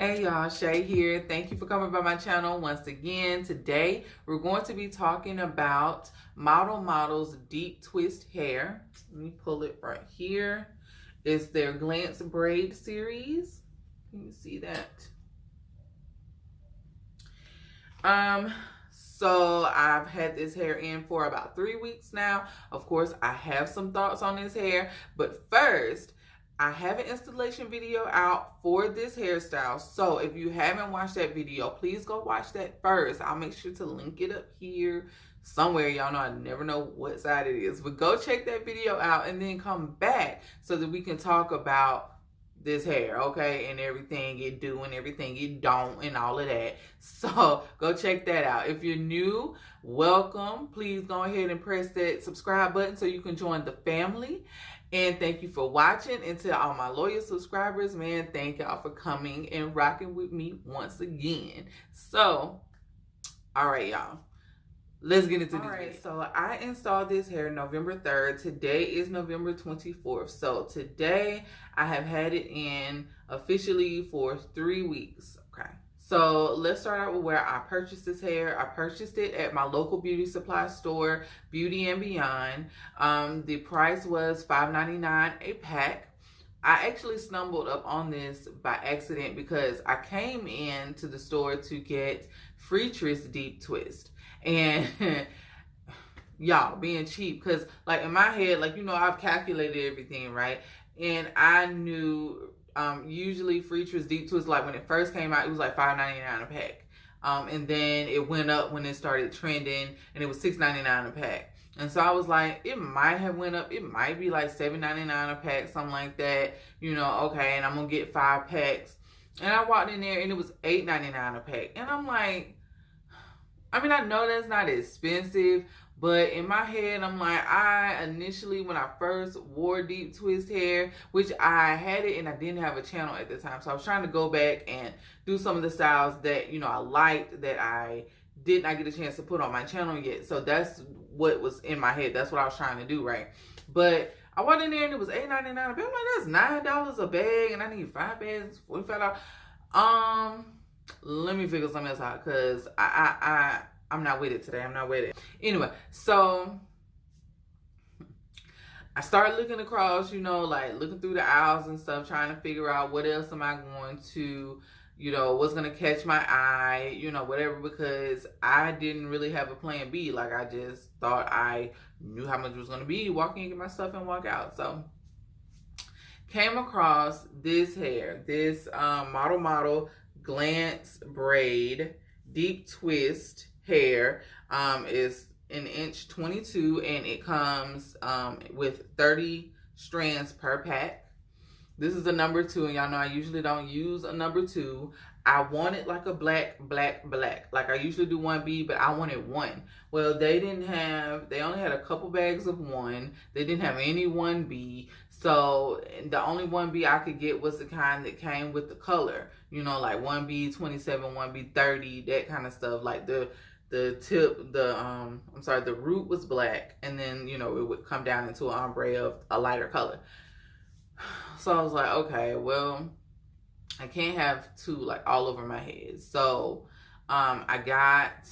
Hey y'all, Shay here. Thank you for coming by my channel once again. Today we're going to be talking about Model Model's deep twist hair. Let me pull it right here. It's their Glance Braid series. Can you see that? So I've had this hair in for about 3 weeks now. Of course, I have some thoughts on this hair, but first, I have an installation video out for this hairstyle. So if you haven't watched that video, please go watch that first. I'll make sure to link it up here somewhere. Y'all know I never know what side it is, but go check that video out and then come back so that we can talk about this hair, okay, and everything it do and everything it don't and all of that. So go check that out. If you're new, welcome. Please go ahead and press that subscribe button so you can join the family. And thank you for watching. And to all my loyal subscribers, man, thank y'all for coming and rocking with me once again. So, all right, y'all. Let's get into this video. So I installed this hair November 3rd. Today is November 24th. So today I have had it in officially for 3 weeks. Okay. So let's start out with where I purchased this hair. I purchased it at my local beauty supply store, Beauty and Beyond. The price was $5.99 a pack. I actually stumbled up on this by accident because I came in to the store to get Freetress deep twist. And y'all, being cheap, because like in my head, like, you know, I've calculated everything, right? And I knew usually Freetress deep twist, like when it first came out, it was like $5.99 a pack. And then it went up when it started trending and it was $6.99 a pack. And so I was like, it might have went up. It might be like $7.99 a pack, something like that. You know, okay, and I'm going to get 5 packs. And I walked in there and it was $8.99 a pack. And I'm like, I mean, I know that's not expensive, but in my head, I'm like, I initially, when I first wore deep twist hair, which I had it and I didn't have a channel at the time. So I was trying to go back and do some of the styles that, you know, I liked that I did not get a chance to put on my channel yet. So that's what was in my head. That's what I was trying to do, right? But I went in there and it was $8.99 a bag. I'm like, that's $9 a bag and I need 5 bags, $45. Let me figure something else out because I'm not with it today. I'm not with it. Anyway, so I started looking across, you know, like looking through the aisles and stuff, trying to figure out what else am I going to, you know, what's going to catch my eye, you know, whatever, because I didn't really have a plan B. Like, I just thought I knew how much it was going to be, walk in, get my stuff and walk out. So came across this hair, this Model Glance Braid deep twist hair. Is an inch 22 and it comes with 30 strands per pack. This is a number 2, and y'all know I usually don't use a number 2. I wanted like a black. Like I usually do 1B, but I wanted 1. Well, they only had a couple bags of 1. They didn't have any 1B. So the only 1B I could get was the kind that came with the color, you know, like 1B 27, 1B 30, that kind of stuff. Like the root was black, and then, you know, it would come down into an ombre of a lighter color. So I was like, okay, well, I can't have 2 like all over my head. So I got,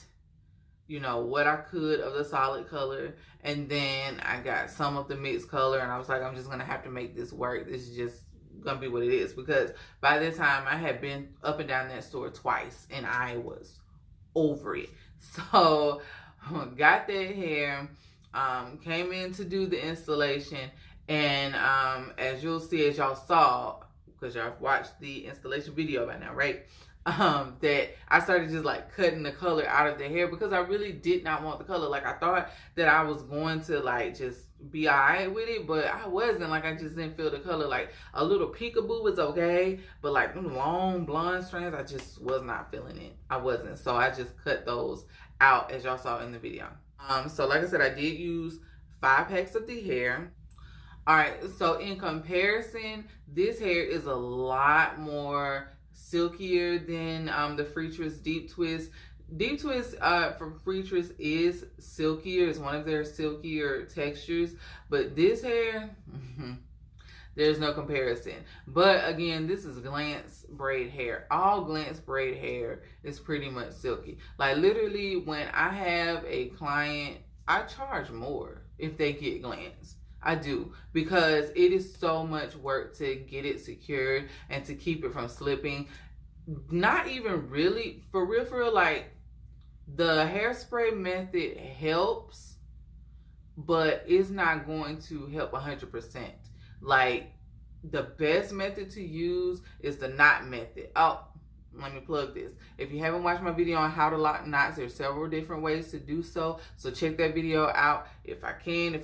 you know, what I could of the solid color, and then I got some of the mixed color, and I was like, I'm just gonna have to make this work. This is just gonna be what it is, because by this time I had been up and down that store twice and I was over it. So got that hair, came in to do the installation, and as you'll see, as y'all saw, because y'all watched the installation video by now, right? That I started just like cutting the color out of the hair because I really did not want the color. Like, I thought that I was going to like just be alright with it, but I wasn't. Like, I just didn't feel the color. Like, a little peekaboo was okay, but like long blonde strands, I just was not feeling it. I wasn't. So I just cut those out, as y'all saw in the video. So like I said, I did use 5 packs of the hair. All right, so in comparison, this hair is a lot more silkier than the Freetress deep twist. Deep twist from Freetress is silkier. It's one of their silkier textures, but this hair, There's no comparison. But again, this is glance braid hair. All glance braid hair is pretty much silky. Like literally when I have a client, I charge more if they get glance. I do, because it is so much work to get it secured and to keep it from slipping. Not even really, for real, like the hairspray method helps, but it's not going to help 100%. Like the best method to use is the knot method. Oh, let me plug this. If you haven't watched my video on how to lock knots, there's several different ways to do so. So check that video out. If I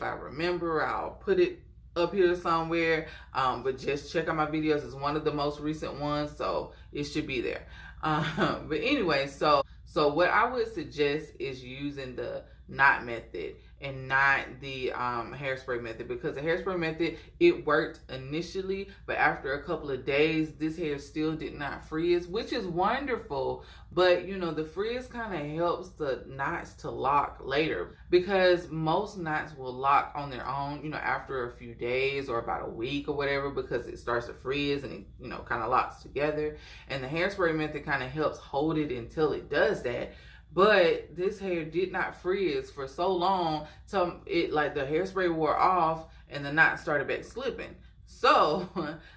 remember, I'll put it up here somewhere. But just check out my videos. It's one of the most recent ones, so it should be there. But anyway, so what I would suggest is using the knot method and not the hairspray method, because the hairspray method, it worked initially, but after a couple of days this hair still did not frizz, which is wonderful. But you know, the frizz kind of helps the knots to lock later, because most knots will lock on their own, you know, after a few days or about a week or whatever, because it starts to frizz and it, you know, kind of locks together. And the hairspray method kind of helps hold it until it does that. But this hair did not frizz for so long till it, like, the hairspray wore off and the knot started back slipping. So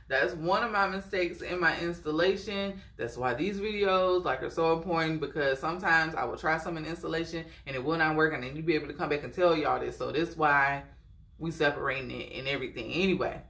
that's one of my mistakes in my installation. That's why these videos, like, are so important, because sometimes I will try some in installation and it will not work, and then you'll be able to come back and tell y'all this. So this is why we separating it and everything. Anyway,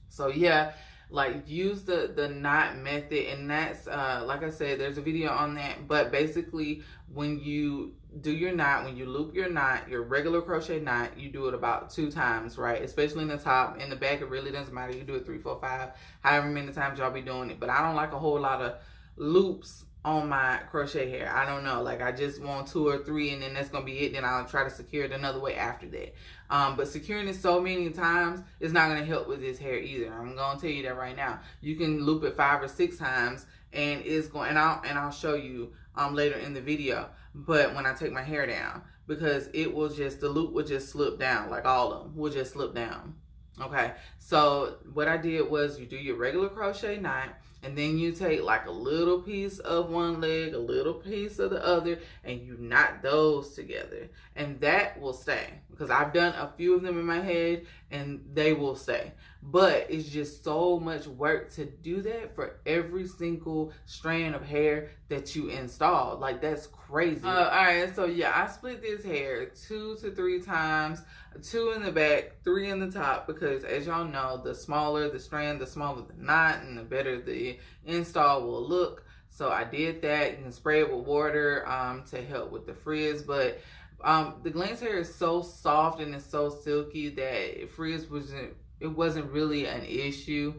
so yeah, like, use the knot method, and that's like I said, there's a video on that. But basically, when you do your knot, when you loop your knot, your regular crochet knot, you do it about 2 times, right? Especially in the top. In the back, it really doesn't matter. You do it 3, 4, 5, however many times y'all be doing it. But I don't like a whole lot of loops on my crochet hair. I don't know, like, I just want 2 or 3, and then that's gonna be it. Then I'll try to secure it another way after that. But securing it so many times is not gonna help with this hair either. I'm gonna tell you that right now. You can loop it 5 or 6 times, and it's going, and I'll show you later in the video. But when I take my hair down, because it will just, the loop will just slip down, like all of them will just slip down. Okay, so what I did was, you do your regular crochet knot, and then you take like a little piece of one leg, a little piece of the other, and you knot those together, and that will stay, because I've done a few of them in my head and they will stay. But it's just so much work to do that for every single strand of hair that you install. Like, that's crazy. All right, so yeah, I split this hair 2 to 3 times, 2 in the back, 3 in the top, because as y'all know, the smaller the strand, the smaller the knot, and the better the install will look. So I did that. You can spray it with water to help with the frizz. But the glance hair is so soft and it's so silky that frizz wasn't really an issue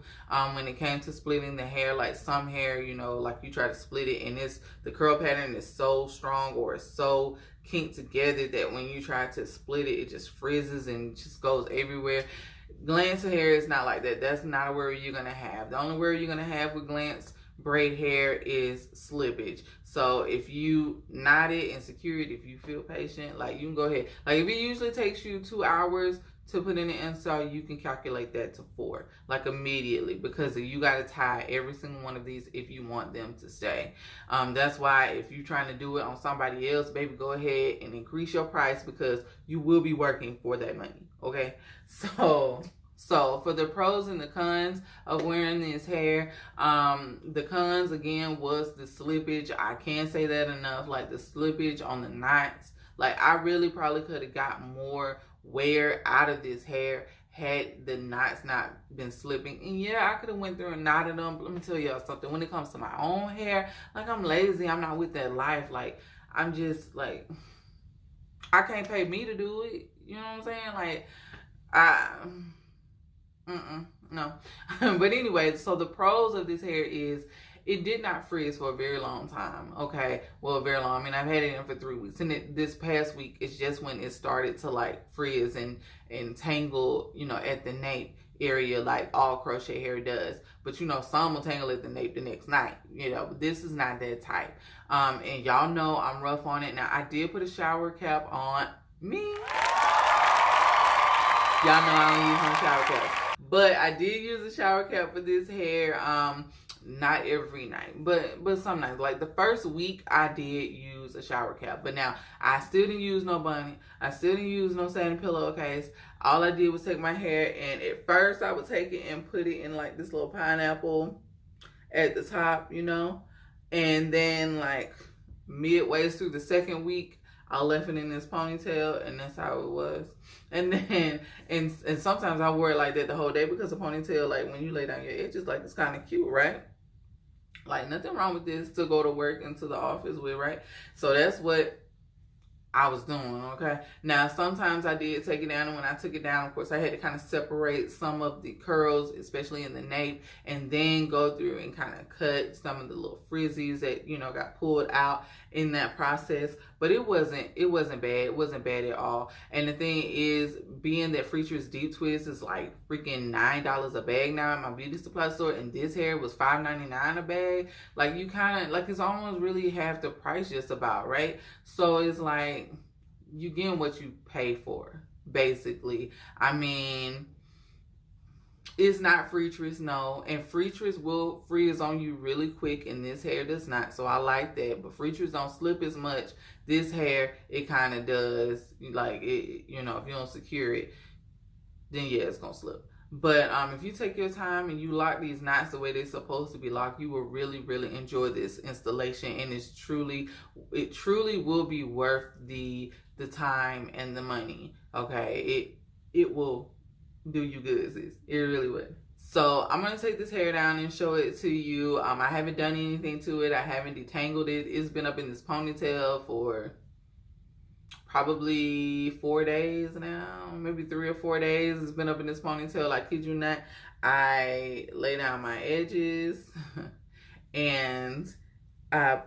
when it came to splitting the hair. Like, some hair, you know, like, you try to split it and the curl pattern is so strong, or it's so kinked together, that when you try to split it, it just frizzes and just goes everywhere. Glance hair is not like that. That's not a worry you're gonna have. The only worry you're gonna have with glance braid hair is slippage. So if you knot it and secure it, if you feel patient, like, you can go ahead. Like, if it usually takes you 2 hours to put in the install, you can calculate that to 4, like, immediately, because you got to tie every single one of these if you want them to stay. That's why if you're trying to do it on somebody else, baby, go ahead and increase your price, because you will be working for that money. Okay, so for the pros and the cons of wearing this hair, the cons again was the slippage. I can't say that enough. Like, the slippage on the knots, like, I really probably could have got more wear out of this hair had the knots not been slipping. And yeah, I could have went through and knotted them, but let me tell y'all something. When it comes to my own hair, like, I'm lazy. I'm not with that life. Like, I'm just, like, I can't pay me to do it. You know what I'm saying? Like, no. But anyway, so the pros of this hair is, it did not frizz for a very long time. Okay, well, very long. I mean, I've had it in for 3 weeks, and this past week is just when it started to, like, frizz and tangle, you know, at the nape area, like all crochet hair does. But you know, some will tangle at the nape the next night. You know, but this is not that type. And y'all know I'm rough on it. Now, I did put a shower cap on me. Y'all know I don't use no shower caps. But I did use a shower cap for this hair. Not every night, but some nights. Like the first week I did use a shower cap, but now I still didn't use no bunny. I still didn't use no satin pillowcase. All I did was take my hair, and at first I would take it and put it in like this little pineapple at the top, you know, and then like midway through the second week I left it in this ponytail, and that's how it was. And then and sometimes I wore it like that the whole day, because the ponytail, like when you lay down your edges, like it's kind of cute, right? Like nothing wrong with this to go to work and to the office with, right? So that's what I was doing, okay? Now, sometimes I did take it down, and when I took it down, of course, I had to kind of separate some of the curls, especially in the nape, and then go through and kind of cut some of the little frizzies that, you know, got pulled out in that process. But it wasn't bad. It wasn't bad at all. And the thing is, being that Freetress Deep Twist is like freaking $9 a bag now at my beauty supply store, and this hair was $5.99 a bag, like you kind of, like it's almost really half the price just about, right? So it's like, you getting what you pay for, basically. I mean, it's not Freetress, no. And Freetress will freeze on you really quick, and this hair does not. So I like that. But Freetress don't slip as much. This hair, it kind of does. Like, it, you know, if you don't secure it, then yeah, it's going to slip. But if you take your time and you lock these knots the way they're supposed to be locked, you will really, really enjoy this installation. And it truly will be worth the time and the money. Okay, it will do you good, sis. It really would. So I'm gonna take this hair down and show it to you. I haven't done anything to it. I haven't detangled it. It's been up in this ponytail for probably 4 days now, maybe 3 or 4 days. It's been up in this ponytail, I kid you not. I lay down my edges and I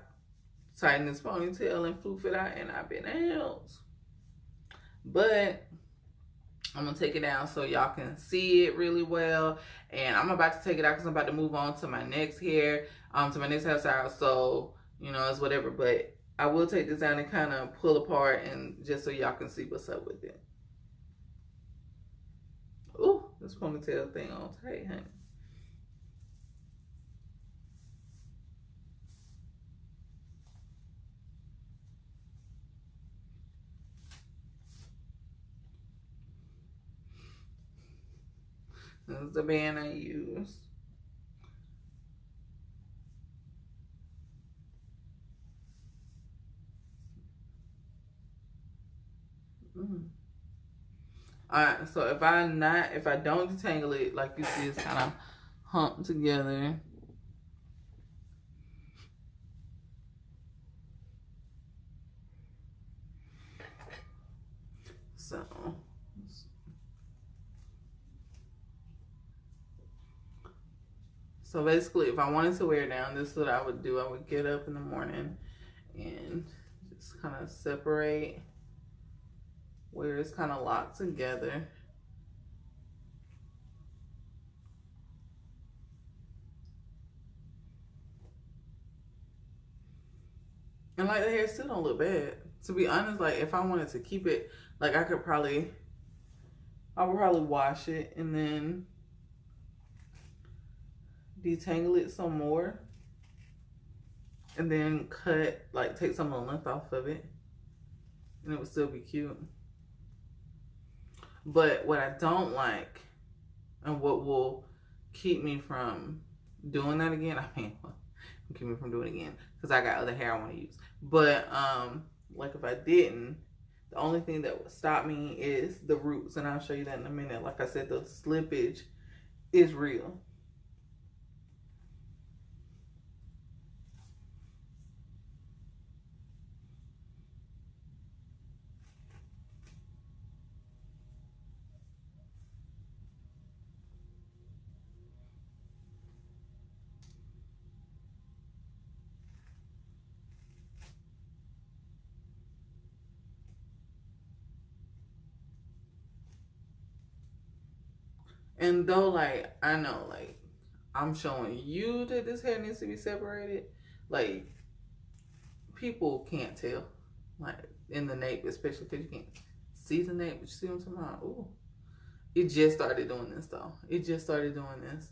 tighten this ponytail and floof it out, and I've been out. But I'm gonna take it down so y'all can see it really well. And I'm about to take it out because I'm about to move on to my next hair, to my next hairstyle. So, you know, it's whatever. But I will take this down and kind of pull apart, and just so y'all can see what's up with it. Ooh, this ponytail thing on tight, honey. This is the band I use. Alright, so if I don't detangle it, like you see, it's kind of humped together. So basically, if I wanted to wear it down, this is what I would do. I would get up in the morning and just kind of separate where it's kind of locked together. And like, the hair still don't look bad. To be honest, like if I wanted to keep it, like I would probably wash it and then detangle it some more, and then cut, like take some of the length off of it, and it would still be cute. But what I don't like, and what will keep me from doing that again, keep me from doing it again, because I got other hair I want to use. But like if I didn't, the only thing that would stop me is the roots, and I'll show you that in a minute. Like I said, the slippage is real. And though, like, I know, like, I'm showing you that this hair needs to be separated, like, people can't tell, like, in the nape, especially because you can't see the nape, but you see what I'm talking about? Ooh. It just started doing this though. It just started doing this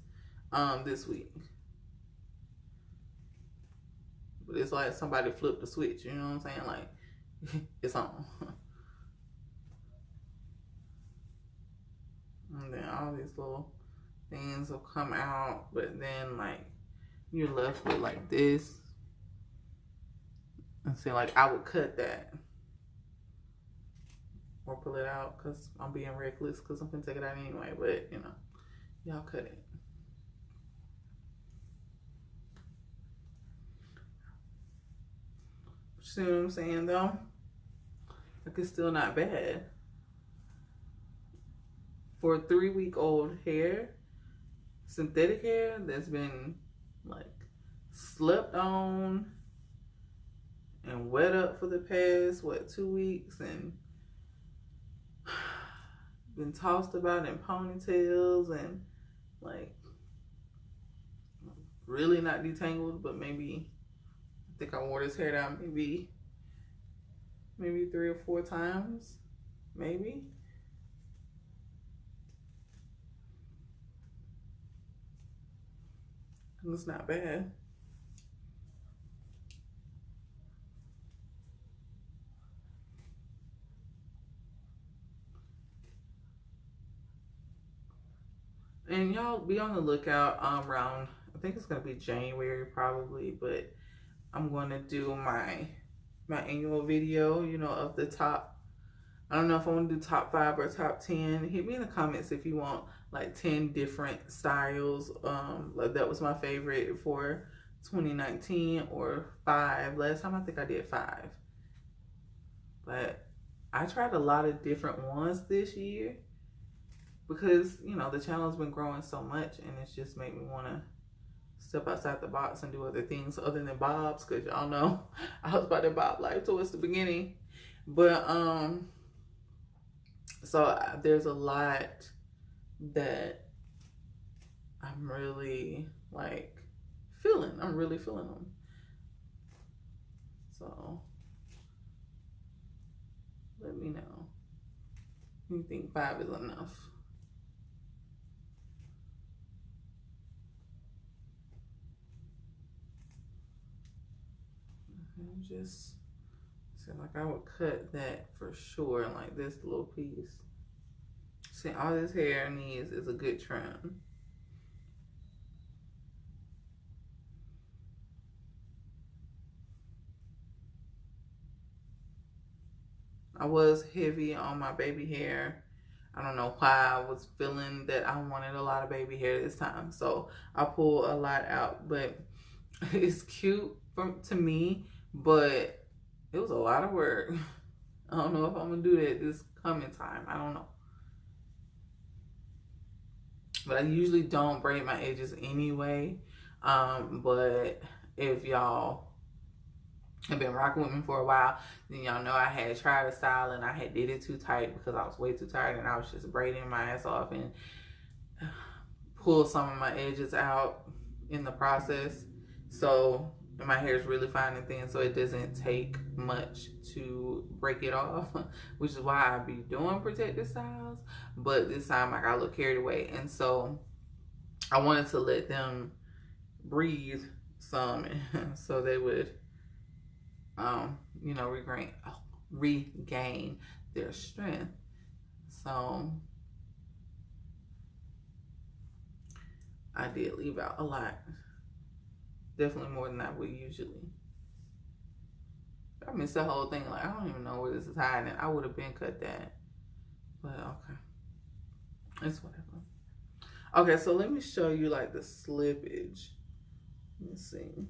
this week. But it's like somebody flipped the switch, you know what I'm saying? Like, it's on. And then all these little things will come out, but then like you're left with like this. And see, like I would cut that or pull it out because I'm being reckless because I'm gonna take it out anyway, but you know, y'all cut it. See what I'm saying though? Like it's still not bad. For 3-week-old hair, synthetic hair that's been like slept on and wet up for the past, what, 2 weeks, and been tossed about in ponytails and like really not detangled, but maybe, I think I wore this hair down maybe 3 or 4 times, maybe. It's not bad. And y'all be on the lookout around, I think it's gonna be January probably, but I'm gonna do my annual video, you know, of the top. I don't know if I want to do top 5 or top 10. Hit me in the comments if you want like 10 different styles. Like that was my favorite for 2019, or 5. Last time I think I did 5. But I tried a lot of different ones this year because, you know, the channel's been growing so much and it's just made me want to step outside the box and do other things other than bobs, because y'all know I was about to bob life towards the beginning. But so there's a lot that I'm really like feeling. I'm really feeling them. So let me know. You think 5 is enough? And just so like I would cut that for sure, like this little piece. See, all this hair needs is a good trim. I was heavy on my baby hair. I don't know why I was feeling that I wanted a lot of baby hair this time, so I pulled a lot out. But it's cute to me, but it was a lot of work. I don't know if I'm gonna do that this coming time. I don't know. But I usually don't braid my edges anyway. But if y'all have been rocking with me for a while, then y'all know I had tried a style and I had did it too tight because I was way too tired and I was just braiding my ass off and pulled some of my edges out in the process. So my hair is really fine and thin, so it doesn't take much to break it off, which is why I be doing protective styles. But this time I got a little carried away, and so I wanted to let them breathe some so they would you know, regain their strength. So I did leave out a lot. Definitely more than I would usually. I missed the whole thing. Like, I don't even know where this is hiding. I would have been cut that. But okay. It's whatever. Okay, so let me show you like the slippage. Let me see.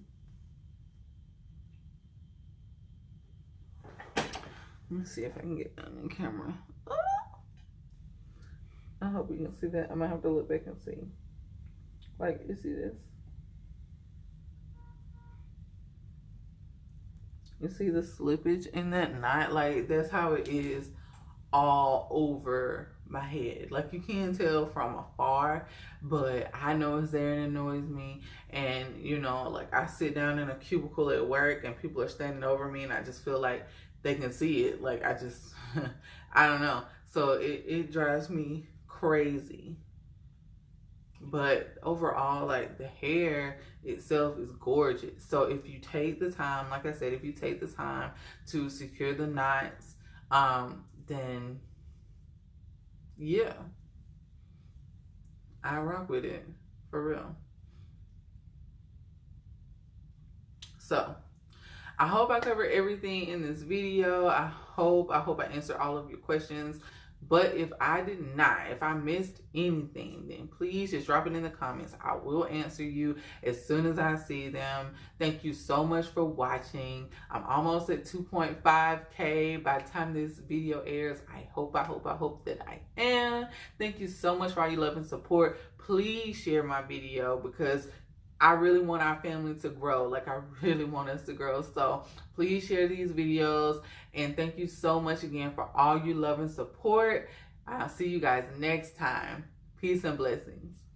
Let me see if I can get that on camera. I hope you can see that. I might have to look back and see. Like, you see this? You see the slippage in that knot? Like, that's how it is all over my head. Like, you can tell from afar, but I know it's there and it annoys me. And, you know, like, I sit down in a cubicle at work and people are standing over me and I just feel like they can see it. Like, I just, I don't know. So it drives me crazy. But overall, like, the hair itself is gorgeous. So if you take the time, like I said, if you take the time to secure the knots, then yeah, I rock with it for real. So I hope I covered everything in this video. I hope I answered all of your questions. But if I did not, if I missed anything, then please just drop it in the comments. I will answer you as soon as I see them. Thank you so much for watching. I'm almost at 2.5K by the time this video airs. I hope that I am. Thank you so much for all your love and support. Please share my video because I really want our family to grow. Like, I really want us to grow. So please share these videos. And thank you so much again for all your love and support. I'll see you guys next time. Peace and blessings.